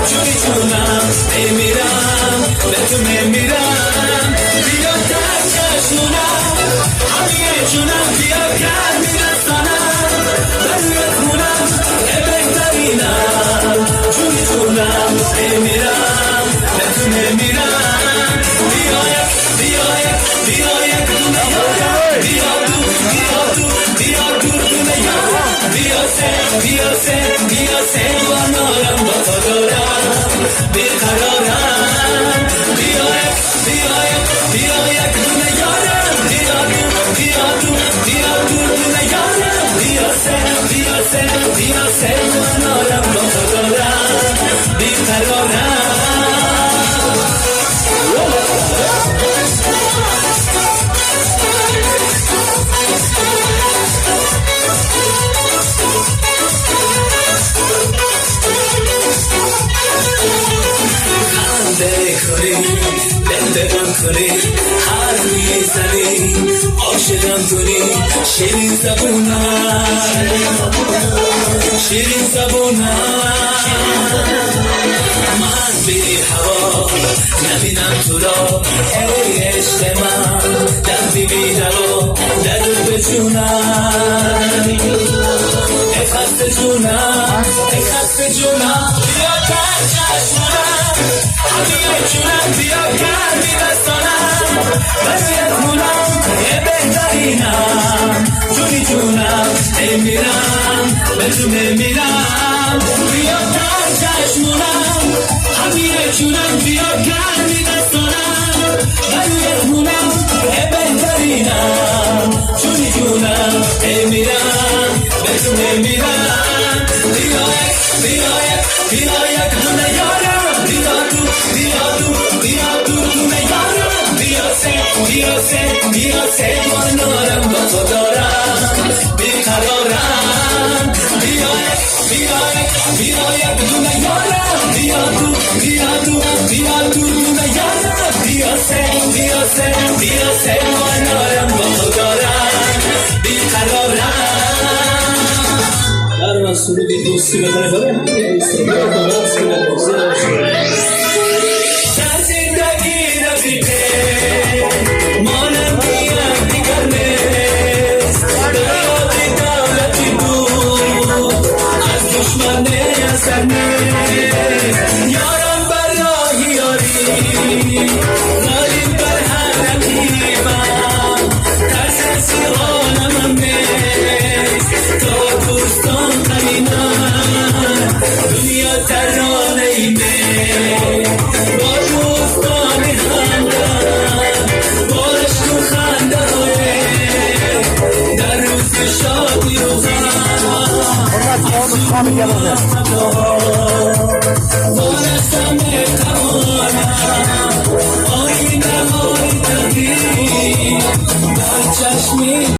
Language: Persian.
چونی چونم میمیرم به تو میمیرم بیا در چشمونم همه جونم بیا گر میرسانم به روی خونم بهترینم چونی چونم میمیرم به تو میمیرم بیا یک دونه یارم بیا دور دونه یارم بیا سه وانارم با تو دارم بیقرارم بیا یک دونه یارم بیا دور دونه یارم بیا سه وانارم با تو دارم بیقرارم دلم کنی هر میزنی عاشقم کنی شیرین زبونم من بی هوا نبینم تو را ای عشق من دردی بی دوا درد به جونم ای خسته جونم بیا در چشمونم همه جونم بیا گر میرسانم برای خونم بهترینم جونی جونم میمیرم به تو میمیرم بیا در چشمونم همه جونم بیا گر میرسانم برای خونم بهترینم جونی جونم میمیرم به تو میمیرم بیا یک دونه یارم بیا دور دونه یارم بیا سه وانارم با تو دارم بیقرارم بیا یک دونه یارم بیا دور دونه یارم بیا سه وانارم با تو دارم بیقرارم در مسئولی دوستی بکنه داره در زندگی رفیقه مانم بیم دیگر نیست داری دولتی بود از دشمن اثر نیست یارم بر راهی یاری غالب بر هر رقیبم ترس سیغانم نیست تا دوستان قرینم دنیا ترانه ایمه با دوستان خندم با عشق و خنده در روز شادی و غم بانستم بتوانم آینه های تقدیر در چشمی